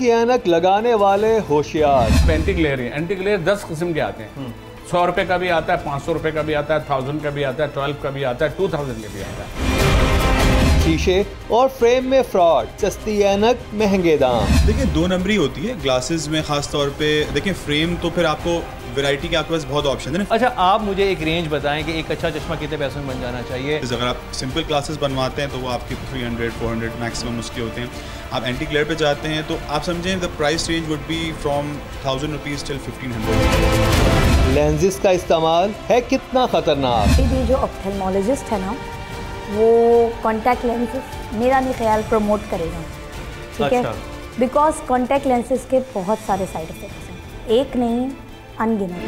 की ऐनक लगाने वाले होशियार। एंटी ग्लेयर 10 किस्म के आते हैं। 100 रुपए का भी आता है, 500 रुपए का भी आता है, 1000 का भी आता है, 12 का भी आता है, 2000 का भी आता है। शीशे और फ्रेम में फ्रॉड, सस्ती ऐनक महंगे दाम। देखिए 2 नंबरी होती है ग्लासेस में, खास तौर पे देखिए फ्रेम तो फिर आपको वैरायटी के आपके पास बहुत ऑप्शन है ना। अच्छा, आप मुझे एक रेंज बताएं कि एक अच्छा चश्मा कितने पैसों में बन जाना चाहिए। अगर आप सिंपल ग्लासेस बनवाते हैं तो वो आपके 300-400 मैक्सिमम उसके होते हैं। आप एंटी ग्लेयर पे जाते हैं तो आप समझें the price range would be from 1000 rupees till 1500। Lenses का इस्तेमाल है कितना खतरनाक। ये जो ऑप्थेल्मोलॉजिस्ट है ना, वो कॉन्टैक्ट लेंसेज मेरा नहीं ख्याल प्रमोट करेगा, ठीक है, बिकॉज कॉन्टैक्ट लेंसेज के बहुत सारे साइड इफ़ेक्ट्स हैं, एक नहीं अनगिनत।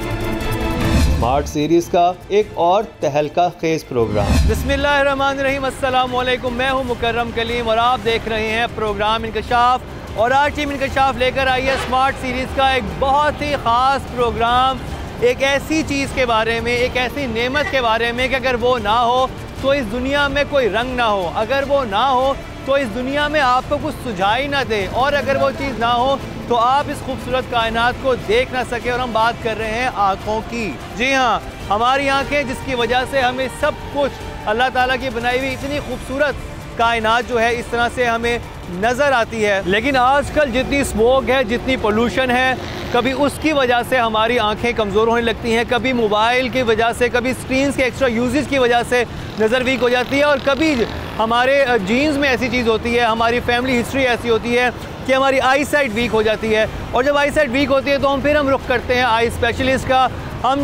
स्मार्ट सीरीज का एक और तहलका खेज प्रोग्राम। बिस्मिल्लाहिर्रहमानिर्रहीम, अस्सलाम वालेकुम। मैं हूं मुकर्रम कलीम और आप देख रहे हैं प्रोग्राम इंकशाफ। और आज टीम इंकशाफ लेकर आई है स्मार्ट सीरीज़ का एक बहुत ही ख़ास प्रोग्राम, एक ऐसी चीज़ के बारे में, एक ऐसी नेमत के बारे में कि अगर वो ना हो तो इस दुनिया में कोई रंग ना हो, अगर वो ना हो तो इस दुनिया में आपको कुछ सुझाई ना दे, और अगर वो चीज़ ना हो तो आप इस खूबसूरत कायनात को देख ना सके। और हम बात कर रहे हैं आँखों की। जी हाँ, हमारी आँखें जिसकी वजह से हमें सब कुछ अल्लाह ताला की बनाई हुई इतनी खूबसूरत कायनात जो है इस तरह से हमें नज़र आती है। लेकिन आजकल जितनी स्मोक है, जितनी पोल्यूशन है, कभी उसकी वजह से हमारी आंखें कमज़ोर होने लगती हैं, कभी मोबाइल की वजह से, कभी स्क्रीन्स के एक्स्ट्रा यूजेस की वजह से नज़र वीक हो जाती है, और कभी हमारे जीन्स में ऐसी चीज़ होती है, हमारी फैमिली हिस्ट्री ऐसी होती है कि हमारी आई साइट वीक हो जाती है। और जब आई साइट वीक होती है तो हम रुख करते हैं आई स्पेशलिस्ट का। हम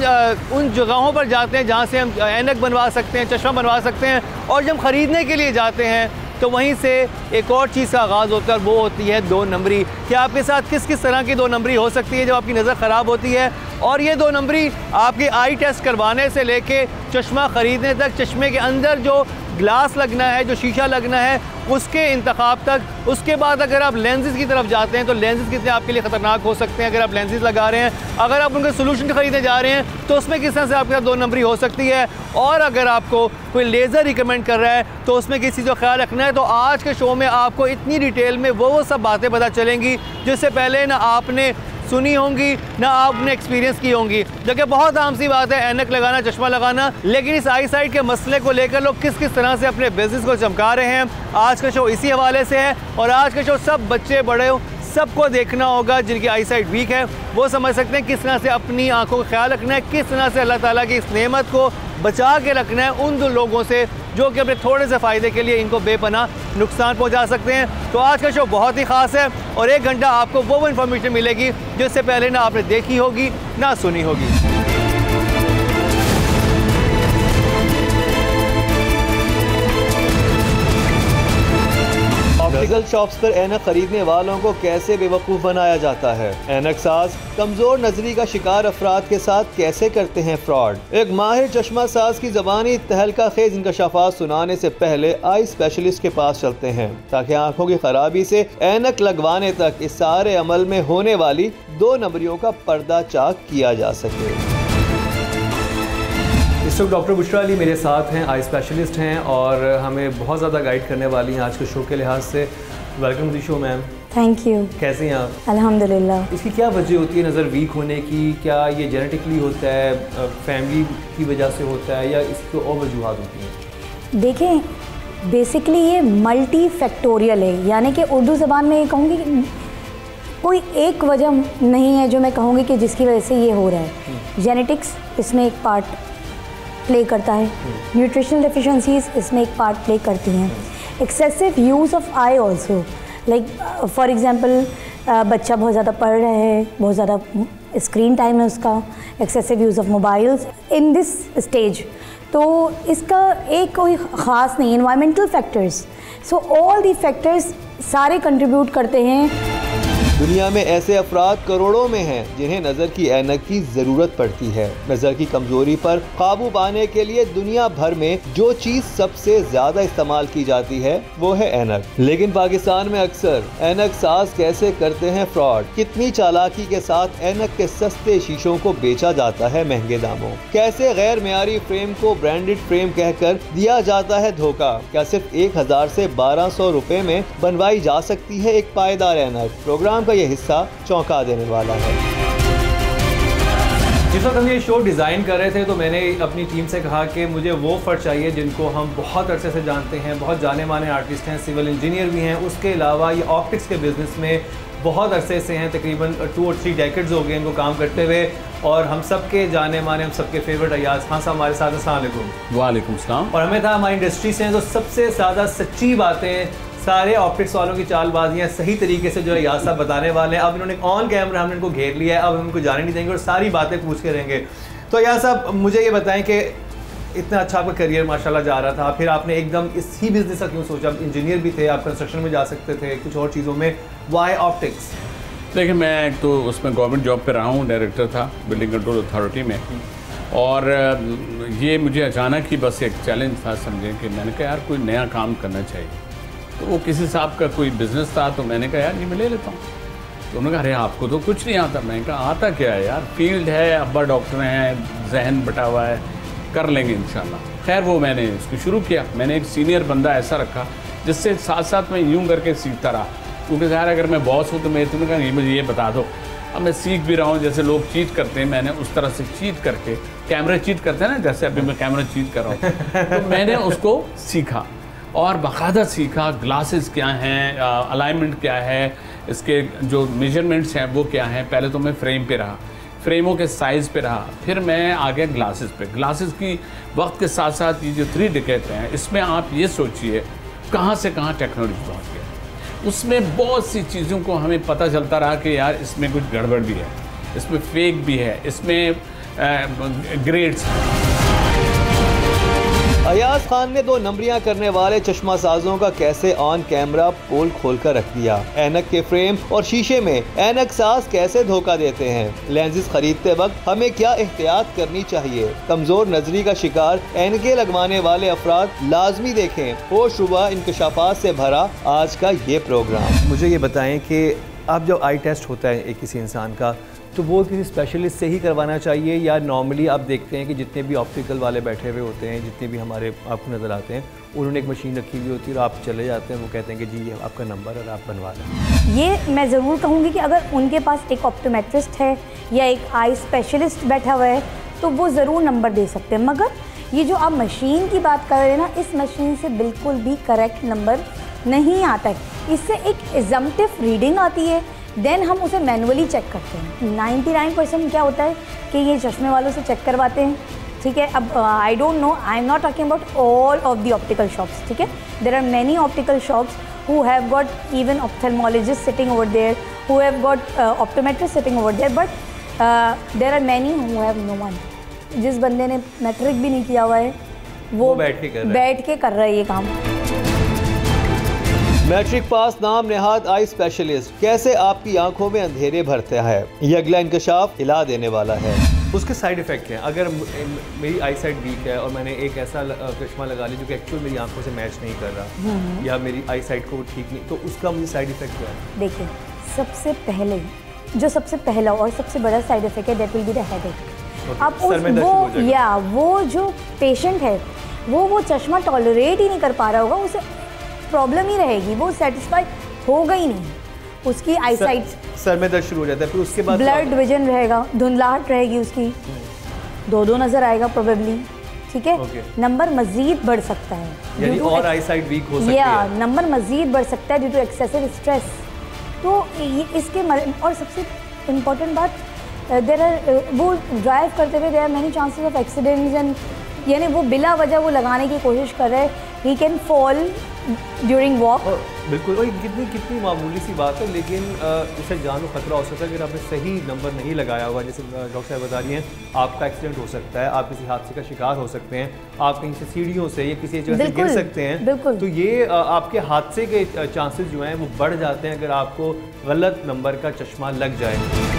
उन जगहों पर जाते हैं जहाँ से हम ऐनक बनवा सकते हैं, चश्मा बनवा सकते हैं। और जब ख़रीदने के लिए जाते हैं तो वहीं से एक और चीज़ का आगाज़ होता है, वो होती है 2 नंबरी। कि आपके साथ किस किस तरह की 2 नंबरी हो सकती है जब आपकी नज़र ख़राब होती है। और ये 2 नंबरी आपकी आई टेस्ट करवाने से लेके चश्मा ख़रीदने तक, चश्मे के अंदर जो ग्लास लगना है, जो शीशा लगना है, उसके इंतखाब तक। उसके बाद अगर आप लेंसेज की तरफ जाते हैं तो लेंसेज कितने आपके लिए ख़तरनाक हो सकते हैं अगर आप लेंसेज लगा रहे हैं। अगर आप उनके सोल्यूशन खरीदने जा रहे हैं तो उसमें किस तरह से आपके साथ 2 नंबरी हो सकती है। और अगर आपको कोई लेज़र रिकमेंड कर रहा है तो उसमें किस चीज़ का ख्याल रखना है। तो आज के शो में आपको इतनी डिटेल में वो सब बातें पता चलेंगी जिससे पहले ना आपने सुनी होंगी ना आपने एक्सपीरियंस की होंगी। देखिए बहुत आम सी बात है ऐनक लगाना, चश्मा लगाना, लेकिन इस आई साइट के मसले को लेकर लोग किस किस तरह से अपने बिजनेस को चमका रहे हैं, आज का शो इसी हवाले से है। और आज का शो सब बच्चे बड़े सबको देखना होगा जिनकी आई साइट वीक है, वो समझ सकते हैं किस तरह से अपनी आंखों का ख्याल रखना है, किस तरह से अल्लाह ताला की इस नेमत को बचा के रखना है उन 2 लोगों से जो कि अपने थोड़े से फ़ायदे के लिए इनको बेपनाह नुकसान पहुंचा सकते हैं। तो आज का शो बहुत ही ख़ास है और 1 घंटा आपको वो इन्फॉर्मेशन मिलेगी जिससे पहले ना आपने देखी होगी ना सुनी होगी। ऑप्टिकल शॉप्स पर ऐनक खरीदने वालों को कैसे बेवकूफ़ बनाया जाता है, ऐनक साज कमजोर नजरी का शिकार अफराद के साथ कैसे करते हैं फ्रॉड। एक माहिर चश्मा साज की ज़बानी तहलका खेज इंकशाफात सुनाने से पहले आई स्पेशलिस्ट के पास चलते हैं ताकि आंखों की खराबी से ऐनक लगवाने तक इस सारे अमल में होने वाली 2 नंबरियों का पर्दा चाक किया जा सके। इस वक्त डॉक्टर बुशरा अली मेरे साथ हैं, आई स्पेशलिस्ट हैं और हमें बहुत ज़्यादा गाइड करने वाली हैं आज के शो के लिहाज से। Welcome to the show ma'am. Thank you. कैसे हैं आप? अल्हम्दुलिल्लाह। इसकी क्या वजह होती है नज़र वीक होने की? क्या ये जेनेटिकली होता है, फैमिली की वजह से होता है, या इसकी और वजूहत होती हैं? देखें बेसिकली ये मल्टी फैक्टोरियल है, यानी कि उर्दू ज़बान में ये कहूँगी कि कोई एक वजह नहीं है जो मैं कहूँगी कि जिसकी वजह से ये हो रहा है। जेनेटिक्स इसमें एक पार्ट प्ले करता है, न्यूट्रिशनल डेफिशिएंसीज इसमें एक पार्ट प्ले करती हैं, excessive use of I also, like for example बच्चा बहुत ज़्यादा पढ़ रहा है, बहुत ज़्यादा स्क्रीन टाइम है उसका, excessive use of mobiles in this stage, तो इसका एक कोई ख़ास नहीं, environmental factors, so all the factors सारे कंट्रीब्यूट करते हैं। दुनिया में ऐसे अफराद करोड़ों में हैं जिन्हें नज़र की ऐनक की ज़रूरत पड़ती है। नज़र की कमज़ोरी पर काबू पाने के लिए दुनिया भर में जो चीज़ सबसे ज़्यादा इस्तेमाल की जाती है वो है ऐनक। लेकिन पाकिस्तान में अक्सर ऐनक साज कैसे करते हैं फ्रॉड, कितनी चालाकी के साथ ऐनक के सस्ते शीशों को बेचा जाता है महंगे दामों, कैसे गैर मेयारी फ्रेम को ब्रांडेड फ्रेम कहकर दिया जाता है धोखा, क्या सिर्फ 1000 से 1200 रुपए में बनवाई जा सकती है एक पायदार ऐनक। प्रोग्राम का ये हिस्सा चौंका देने वाला है। जिस वक्त हम ये शो डिज़ाइन कर रहे थे तो मैंने अपनी टीम से कहा कि मुझे वो फ़र्द चाहिए जिनको हम बहुत अरसे से जानते हैं, बहुत जाने माने आर्टिस्ट हैं, सिविल इंजीनियर भी हैं, उसके अलावा ये ऑप्टिक्स के बिज़नेस में बहुत अरसे से हैं, तकरीबन 2 और 3 डेकेड्स हो गए इनको काम करते हुए, और हम सब के जाने माने, हम सबके फेवरेट अयाज खान साहब हमारे साथ। अस्सलाम वालेकुम। वालेकुम सलाम। और हमें था हमारी इंडस्ट्री से हैं तो सबसे ज़्यादा सच्ची बातें, सारे ऑप्टिक्स वालों की चालबाजियाँ सही तरीके से जो है अयाज साहब बताने वाले हैं। अब इन्होंने ऑन कैमरा हमने इनको घेर लिया है, अब हम इनको जाने नहीं देंगे और सारी बातें पूछ के रहेंगे। तो अयाज साहब मुझे ये बताएं कि इतना अच्छा आपका करियर माशाल्लाह जा रहा था, फिर आपने एकदम इसी बिज़नेस का क्यों सोचा? इंजीनियर भी थे आप, कंस्ट्रक्शन में जा सकते थे, कुछ और चीज़ों में, वाई ऑप्टिक्स? देखिए, मैं तो उसमें गवर्नमेंट जॉब पे रहा हूँ, डायरेक्टर था बिल्डिंग कंट्रोल अथॉरिटी में, और ये मुझे अचानक ही बस एक चैलेंज था, समझें कि मैंने कहा यार कोई नया काम करना चाहिए। तो वो किसी साहब का कोई बिज़नेस था, तो मैंने कहा यार ये मैं ले लेता हूँ। तो उन्होंने कहा अरे आपको तो कुछ नहीं आता। मैंने कहा आता क्या है यार, फील्ड है, अब्बा डॉक्टर हैं, जहन बटा हुआ है, कर लेंगे इंशाल्लाह। खैर वो मैंने इसको शुरू किया। मैंने एक सीनियर बंदा ऐसा रखा जिससे साथ साथ मैं यूँ करके सीखता रहा, क्योंकि यार अगर मैं बॉस हूँ तो मैं तुमने कहा मुझे ये बता दो। अब मैं सीख भी रहा हूँ, जैसे लोग चीट करते हैं, मैंने उस तरह से चीट करके, कैमरा चीट करते हैं ना, जैसे अभी मैं कैमरा चीट कर रहा हूँ तो मैंने उसको सीखा और बाकायदा सीखा, ग्लासेस क्या हैं, अलाइनमेंट क्या है, इसके जो मेजरमेंट्स हैं वो क्या हैं। पहले तो मैं फ्रेम पे रहा, फ्रेमों के साइज़ पे रहा, फिर मैं आ गया ग्लासेस पे। ग्लासेस की वक्त के साथ साथ ये जो 3 डिकेड हैं, इसमें आप ये सोचिए कहाँ से कहाँ टेक्नोलॉजी पहुँच गई। उसमें बहुत सी चीज़ों को हमें पता चलता रहा कि यार इसमें कुछ गड़बड़ भी है, इसमें फेक भी है, इसमें ग्रेड्स। अयाज खान ने 2 नंबरियां करने वाले चश्मा साजों का कैसे ऑन कैमरा पोल खोलकर रख दिया। ऐनक के फ्रेम और शीशे में ऐनक साज कैसे धोखा देते हैं। लेंसेज खरीदते वक्त हमें क्या एहतियात करनी चाहिए। कमजोर नजरी का शिकार ऐनकें लगवाने वाले अफराद लाजमी देखें। होश रुबा इंकशाफात से भरा आज का ये प्रोग्राम। मुझे ये बताएं कि अब जब आई टेस्ट होता है एक किसी इंसान का, तो वो किसी स्पेशलिस्ट से ही करवाना चाहिए, या नॉर्मली आप देखते हैं कि जितने भी ऑप्टिकल वाले बैठे हुए होते हैं, जितने भी हमारे आपको नज़र आते हैं, उन्होंने एक मशीन रखी हुई होती है और आप चले जाते हैं, वो कहते हैं कि जी ये आपका नंबर और आप बनवा लें। ये मैं ज़रूर कहूँगी कि अगर उनके पास एक ऑप्टोमेट्रिस्ट है या एक आई स्पेशलिस्ट बैठा हुआ है तो वो ज़रूर नंबर दे सकते हैं। मगर ये जो आप मशीन की बात कर रहे हैं ना, इस मशीन से बिल्कुल भी करेक्ट नंबर नहीं आता है। इससे एक एग्जम्पटिव रीडिंग आती है, देन हम उसे मैनुअली चेक करते हैं। 99% क्या होता है कि ये चश्मे वालों से चेक करवाते हैं, ठीक है। अब I don't know, I am not talking about all of the optical shops, ठीक है। There are many optical shops who have got even ophthalmologists sitting over there, who have got optometrists sitting over there, but there are many who have no one. जिस बंदे ने matric भी नहीं किया हुआ है वो बैठ के कर रहा है ये काम। मैट्रिक पास नाम नेहाद आई स्पेशलिस्ट कैसे आपकी आंखों में अंधेरे भरता है, ये अगला इंकशाफ हिला देने वाला है। उसके साइड इफ़ेक्ट हैं। अगर मेरी आई साइट वीक है और मैंने एक ऐसा चश्मा लगा लिया जो कि एक्चुअल मेरी आंखों से मैच नहीं कर रहा, या मेरी आई साइट को ठीक नहीं, तो उसका मुझे साइड इफ़ेक्ट क्या है? देखिए, सबसे पहला और सबसे बड़ा साइड इफ़ेक्ट है, that will be the headache. अब वो जो पेशेंट है वो चश्मा टॉलरेट ही नहीं कर पा रहा होगा, उसे प्रॉब्लम ही रहेगी, वो सेटिस्फाई होगा ही नहीं, उसकी आई साइट, सर में दर्द शुरू हो जाता है, फिर उसके बाद ब्लड विजन रहेगा, धुंधलाहट रहेगी उसकी, 2 नज़र आएगा प्रोबेबली, ठीक है। नंबर मजीद बढ़ सकता है, यानी और आई साइट वीक हो सकती है, नंबर मजीद बढ़ सकता है ड्यू टू एक्सेसिव स्ट्रेस। तो ये इसके और सबसे इम्पोर्टेंट बात, वो ड्राइव करते हुए there are many chances of accidents, and यानी वो बिला वजह वो लगाने की कोशिश कर रहे हैं, he can fall during walk. बिल्कुल, और कितनी मामूली सी बात है, लेकिन इससे जान को खतरा हो सकता है अगर आपने सही नंबर नहीं लगाया हुआ। जैसे डॉक्टर साहब बता रही हैं, आपका एक्सीडेंट हो सकता है, आप किसी हादसे का शिकार हो सकते हैं, आप कहीं से सीढ़ियों से या किसी जगह से गिर सकते हैं, तो ये आपके हादसे के चांसेस जो हैं वो बढ़ जाते हैं अगर आपको गलत नंबर का चश्मा लग जाए।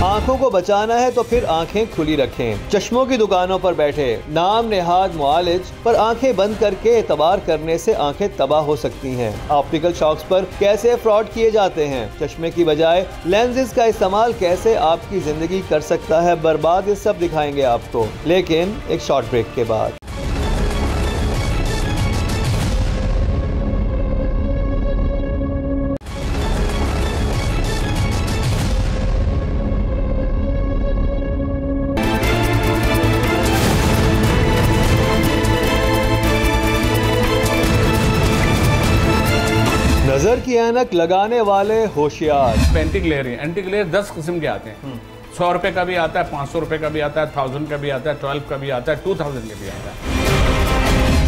आंखों को बचाना है तो फिर आंखें खुली रखें। चश्मों की दुकानों पर बैठे नाम नेहाद मुआलिज पर आंखें बंद करके एतबार करने से आंखें तबाह हो सकती हैं। ऑप्टिकल शॉप्स पर कैसे फ्रॉड किए जाते हैं, चश्मे की बजाय लेंसेज का इस्तेमाल कैसे आपकी जिंदगी कर सकता है बर्बाद, ये सब दिखाएंगे आपको, लेकिन एक शॉर्ट ब्रेक के बाद। नजर की ऐनक लगाने वाले होशियार। एंटी ग्लेयर 10 किस्म के आते हैं। 100 रुपए का भी आता है, 500 रुपए का भी आता है, 1000 का भी आता है, 12 का भी आता है, 2000 का भी आता है।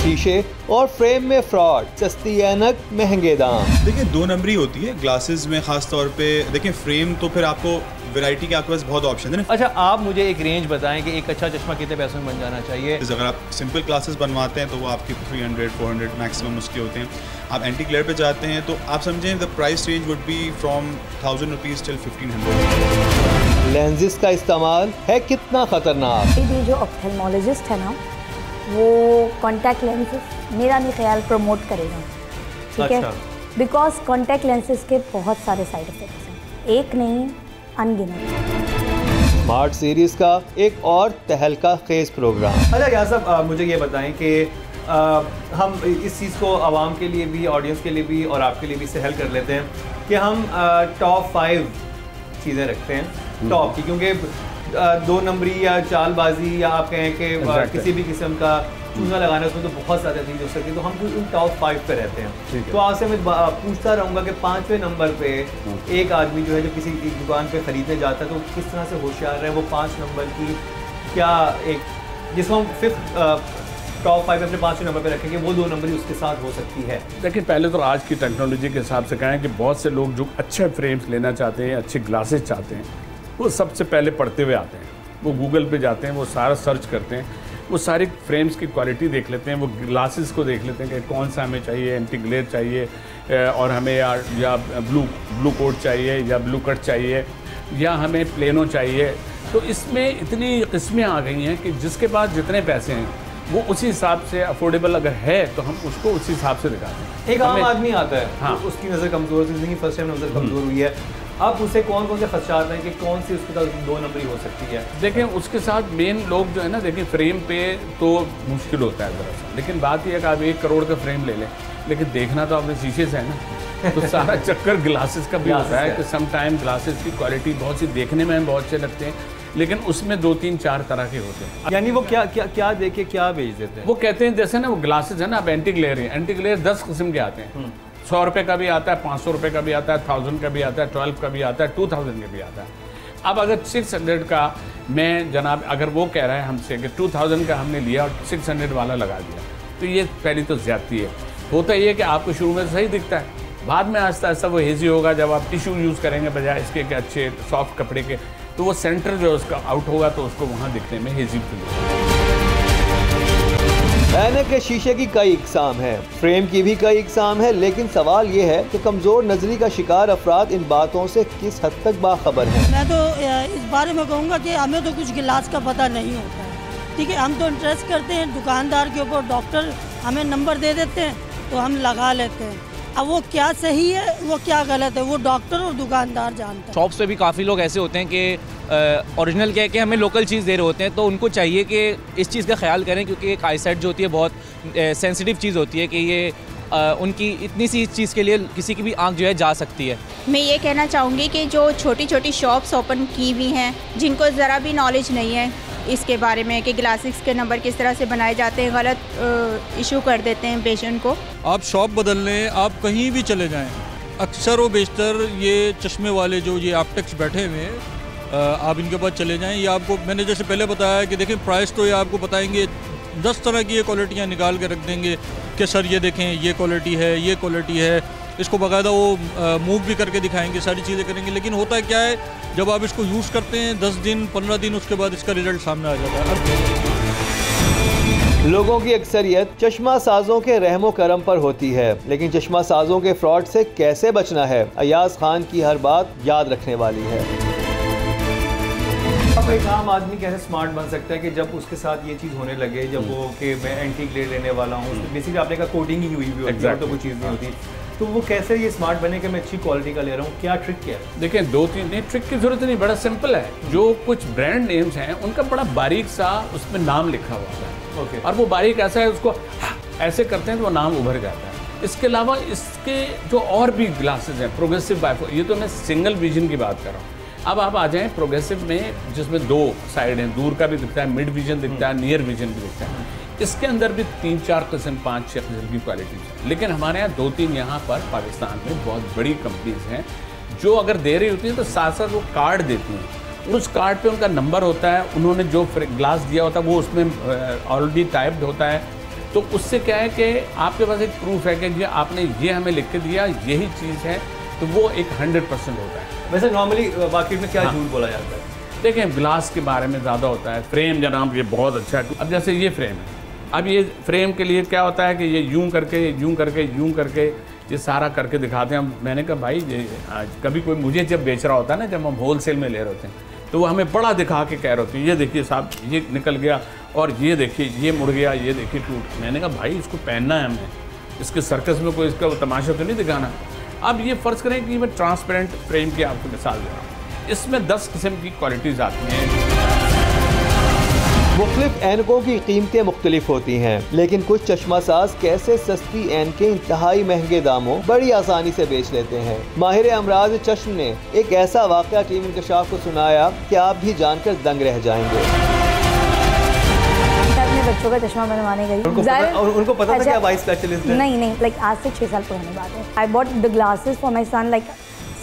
शीशे और फ्रेम में फ्रॉड, सस्ती ऐनक महंगे दाम। देखिए 2 नंबरी होती है ग्लासेस में, खास तौर पे देखिए फ्रेम तो फिर आपको वैरायटी के आपके पास बहुत ऑप्शन है ना। अच्छा, आप मुझे एक रेंज बताएं कि एक अच्छा चश्मा कितने पैसों में बन जाना चाहिए। अगर आप सिंपल ग्लासेस बनवाते हैं तो वो आपके 300-400 मैक्सिमम उसके होते हैं। आप एंटी ग्लेयर पे जाते हैं तो आप समझें the price range would be from 1000 rupees till 1500। Lenses का इस्तेमाल है कितना खतरनाक। ये जो ऑप्थेल्मोलॉजिस्ट है ना, वो कॉन्टैक्ट लेंसेज मेरा नहीं ख्याल प्रमोट करेगा, ठीक है, बिकॉज कॉन्टैक्ट लेंसेज के बहुत सारे साइड इफ़ेक्ट्स हैं, एक नहीं अनगिनत। स्मार्ट सीरीज का एक और तहलका खेज प्रोग्राम। अच्छा क्या साहब, मुझे ये बताएं कि हम इस चीज़ को आवाम के लिए भी, ऑडियंस के लिए भी और आपके लिए भी सहल कर लेते हैं कि हम टॉप 5 चीज़ें रखते हैं टॉप की, क्योंकि 2 नंबरी या चालबाजी या आप कहें कि किसी भी किस्म का चूना लगाना, उसमें तो बहुत ज़्यादा चीज़ हो सकती है, तो हम उन टॉप 5 पे रहते हैं। तो आपसे मैं पूछता रहूँगा कि 5वें नंबर पे एक आदमी जो है जो किसी दुकान पे ख़रीदने जाता है तो किस तरह से होशियार है, वो 5 नंबर की क्या एक जिसको हम 5th टॉप 5 अपने 5वें नंबर पे रखेंगे, वो 2 नंबरी उसके साथ हो सकती है। देखिए पहले तो आज की टेक्नोलॉजी के हिसाब से कहें कि बहुत से लोग जो अच्छे फ्रेम्स लेना चाहते हैं, अच्छे ग्लासेस चाहते हैं, वो सबसे पहले पढ़ते हुए आते हैं, वो गूगल पे जाते हैं, वो सारा सर्च करते हैं, वो सारी फ्रेम्स की क्वालिटी देख लेते हैं, वो ग्लासेस को देख लेते हैं कि कौन सा हमें चाहिए, एंटी ग्लेयर चाहिए और हमें या ब्लू कोट चाहिए या ब्लू कट चाहिए या हमें प्लेनो चाहिए। तो इसमें इतनी किस्में आ गई हैं कि जिसके पास जितने पैसे हैं वो उसी हिसाब से अफोर्डेबल अगर है तो हम उसको उसी हिसाब से दिखाते हैं। एक आम आदमी आता है, हाँ, तो उसकी नज़र कमज़ोर, जिंदगी फर्स्ट टाइम नज़र कमज़ोर हुई है, अब उसे कौन कौन से खदशात हैं कि कौन सी उसके साथ 2 नंबरी हो सकती है? देखें उसके साथ मेन लोग जो है ना, देखिए फ्रेम पे तो मुश्किल होता है ज़रा सा, लेकिन बात यह है कि आप 1 करोड़ का फ्रेम ले लें, लेकिन देखना तो आपने शीशे से है ना। तो सारा चक्कर ग्लासेस का भी होता है कि सम टाइम ग्लासेस की क्वालिटी बहुत सी देखने में बहुत अच्छे लगते हैं, लेकिन उसमें 2, 3, 4 तरह के होते हैं। यानी वो क्या देके क्या बेच देते हैं? वो कहते हैं जैसे ना वो ग्लासेस है ना, अब एंटी ग्लेयर 10 किस्म के आते हैं। 100 रुपए का भी आता है, 500 रुपए का भी आता है, 1000 का भी आता है, 12 का भी आता है, 2000 का भी आता है। अब अगर 600 का मैं जनाब अगर वो कह रहा है हमसे कि 2000 का हमने लिया और 600 वाला लगा दिया, तो ये पहली तो ज़्यादती है। होता ये है कि आपको शुरू में सही दिखता है, बाद में आहिस्ता आहिस्ता वो हेजी होगा। जब आप टिश्यू यूज़ करेंगे बजाय इसके कि अच्छे सॉफ्ट कपड़े के, तो वो सेंटर जो उसका आउट होगा तो उसको वहाँ दिखने में हेजी फील होगा। ऐनक के शीशे की कई इकसाम है, फ्रेम की भी कई इकसाम है, लेकिन सवाल ये है कि कमज़ोर नज़री का शिकार अफराद इन बातों से किस हद तक बाखबर हैं। मैं तो इस बारे में कहूँगा कि हमें तो कुछ गिलास का पता नहीं होता है, ठीक है, हम तो इंटरेस्ट करते हैं दुकानदार के ऊपर, डॉक्टर हमें नंबर दे देते हैं तो हम लगा लेते हैं। अब वो क्या सही है वो क्या गलत है वो डॉक्टर और दुकानदार जानते हैं। शॉप्स पे भी काफ़ी लोग ऐसे होते हैं कि ओरिजिनल कह के हमें लोकल चीज़ दे रहे होते हैं, तो उनको चाहिए कि इस चीज़ का ख्याल करें, क्योंकि एक आईसाइट जो होती है बहुत सेंसिटिव चीज़ होती है कि ये उनकी इतनी सी चीज़ के लिए किसी की भी आंख जो है जा सकती है। मैं ये कहना चाहूँगी कि जो छोटी छोटी शॉप्स ओपन की हुई हैं, जिनको ज़रा भी नॉलेज नहीं है इसके बारे में कि ग्लासेस के नंबर किस तरह से बनाए जाते हैं, गलत इशू कर देते हैं पेशेंट को। आप शॉप बदल लें, आप कहीं भी चले जाएं, अक्सर व बेशतर ये चश्मे वाले जो ये ऑप्टिक्स बैठे हुए हैं, आप इनके पास चले जाएं। ये आपको मैंने जैसे पहले बताया कि देखें प्राइस तो ये आपको बताएंगे 10 तरह की ये क्वालिटियाँ निकाल के रख देंगे कि सर ये देखें ये क्वालिटी है, ये क्वालिटी है, इसको बाकायदा वो मूव भी करके दिखाएंगे, सारी चीज़ें करेंगे। लेकिन होता क्या है, जब आप इसको यूज़ करते हैं 10 दिन 15 दिन उसके बाद इसका रिजल्ट सामने आ जाता है। लोगों की अक्सरियत चश्मा साजों के रहमो करम पर होती है, लेकिन चश्मा साजों के फ्रॉड से कैसे बचना है, अयाज खान की हर बात याद रखने वाली है। अब एक आम आदमी कैसे स्मार्ट बन सकता है कि जब उसके साथ ये चीज़ होने लगे, जब वो कि मैं एंटी ग्लेयर लेने वाला हूँ, बेसिकली आपने कहा कोटिंग ही हुई होती है, तो कोई चीज़ नहीं होती, तो वो कैसे ये स्मार्ट बने कि मैं अच्छी क्वालिटी का ले रहा हूँ, क्या ट्रिक क्या है? देखिए 2-3 नहीं, ट्रिक की जरूरत नहीं, बड़ा सिंपल है। जो कुछ ब्रांड नेम्स हैं उनका बड़ा बारीक सा उसमें नाम लिखा हुआ है, ओके, और वो बारीक ऐसा है, उसको ऐसे करते हैं तो वो नाम उभर जाता है। इसके अलावा इसके जो और भी ग्लासेस हैं, प्रोग्रेसिव बाइफो, ये तो मैं सिंगल विजन की बात कर रहा हूँ। अब आप आ जाएं प्रोग्रेसिव में, जिसमें 2 साइड हैं, दूर का भी दिखता है, मिड विजन दिखता है, नियर विजन भी दिखता है। इसके अंदर भी 3-4 किस्म 5-6 किस्म की क्वालिटीज़ हैं, लेकिन हमारे यहाँ 2-3 यहाँ पर पाकिस्तान में बहुत बड़ी कंपनीज हैं जो अगर दे रही होती हैं तो साथ साथ वो कार्ड देती हैं। उस कार्ड पे उनका नंबर होता है, उन्होंने जो ग्लास दिया होता है वो उसमें ऑलरेडी टाइप्ड होता है, तो उससे क्या है कि आपके पास एक प्रूफ है कि जी आपने ये हमें लिख के दिया, यही चीज़ है, तो वो एक 100% होता है। वैसे नॉर्मली मार्केट में क्या झूठ बोला जाता है? देखें, ग्लास के बारे में ज़्यादा होता है। फ्रेम जनाब ये बहुत अच्छा है। अब जैसे ये फ्रेम है, अब ये फ्रेम के लिए क्या होता है कि ये यूं करके ये सारा करके दिखाते हैं। मैंने कहा भाई ये कभी कोई मुझे जब बेच रहा होता है ना, जब हम होलसेल में ले रहे होते हैं, तो वो हमें बड़ा दिखा के कह रहे होते हैं, ये देखिए साहब ये निकल गया, और ये देखिए ये मुड़ गया, ये देखिए टूट। मैंने कहा भाई इसको पहनना है हमें, इसके सर्कस में कोई इसका तमाशा तो नहीं दिखाना। अब ये फ़र्ज़ करें कि मैं ट्रांसपेरेंट फ्रेम की आपको मिसाल दे रहा हूँ, इसमें 10 किस्म की क्वालिटीज़ आती हैं। मुख्तलिफ ऐनकों की कीमतें मुख्तलिफ होती हैं, लेकिन कुछ चश्मासाज कैसे सस्ती ऐनकें इंतहाई महंगे दामों बड़ी आसानी से बेच लेते हैं। माहिर अमराज चश्म ने एक ऐसा वाक़या टीम इंकशाफ को सुनाया कि आप भी जानकर दंग रह जाएंगे। बच्चों का चश्मा बनवाने गई, उनको पता था कि आप आई स्पेशलिस्ट हैं? नहीं, लाइक आज से 6 साल पुरानी बात है। I bought the glasses for my son like